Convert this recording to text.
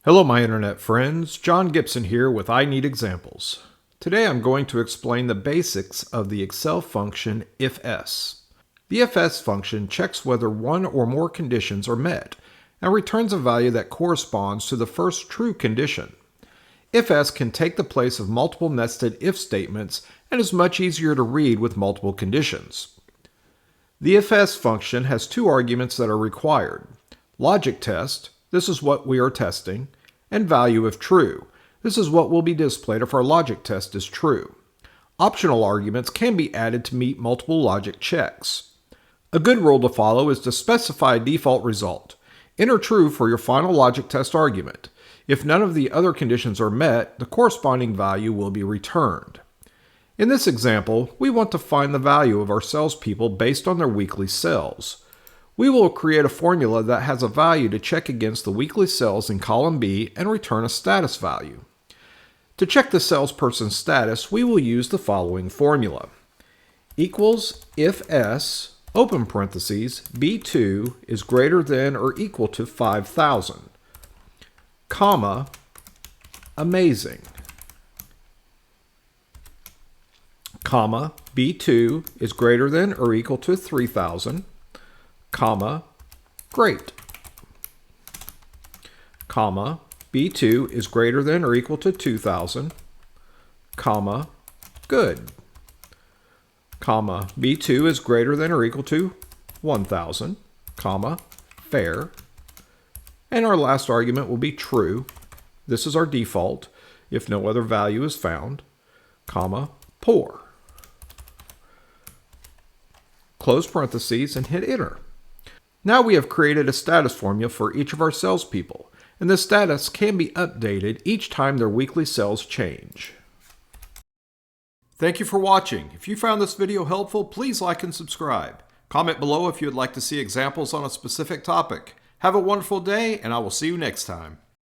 Hello my internet friends, John Gibson here with I Need Examples. Today I'm going to explain the basics of the Excel function IFS. The IFS function checks whether one or more conditions are met and returns a value that corresponds to the first true condition. IFS can take the place of multiple nested if statements and is much easier to read with multiple conditions. The IFS function has two arguments that are required. Logic test, this is what we are testing, and value if true. This is what will be displayed if our logic test is true. Optional arguments can be added to meet multiple logic checks. A good rule to follow is to specify a default result. Enter true for your final logic test argument. If none of the other conditions are met, the corresponding value will be returned. In this example, we want to find the value of our salespeople based on their weekly sales. We will create a formula that has a value to check against the weekly sales in column B and return a status value. To check the salesperson's status, we will use the following formula. Equals if S, open parentheses, B2 is greater than or equal to 5,000, comma, amazing, comma, B2 is greater than or equal to 3,000, comma, great, comma, B2 is greater than or equal to 2,000, comma, good, comma, B2 is greater than or equal to 1,000, comma, fair, and our last argument will be true. This is our default if no other value is found, comma, poor. Close parentheses and hit enter. Now we have created a status formula for each of our salespeople, and the status can be updated each time their weekly sales change. Thank you for watching. If you found this video helpful, please like and subscribe. Comment below if you would like to see examples on a specific topic. Have a wonderful day, and I will see you next time.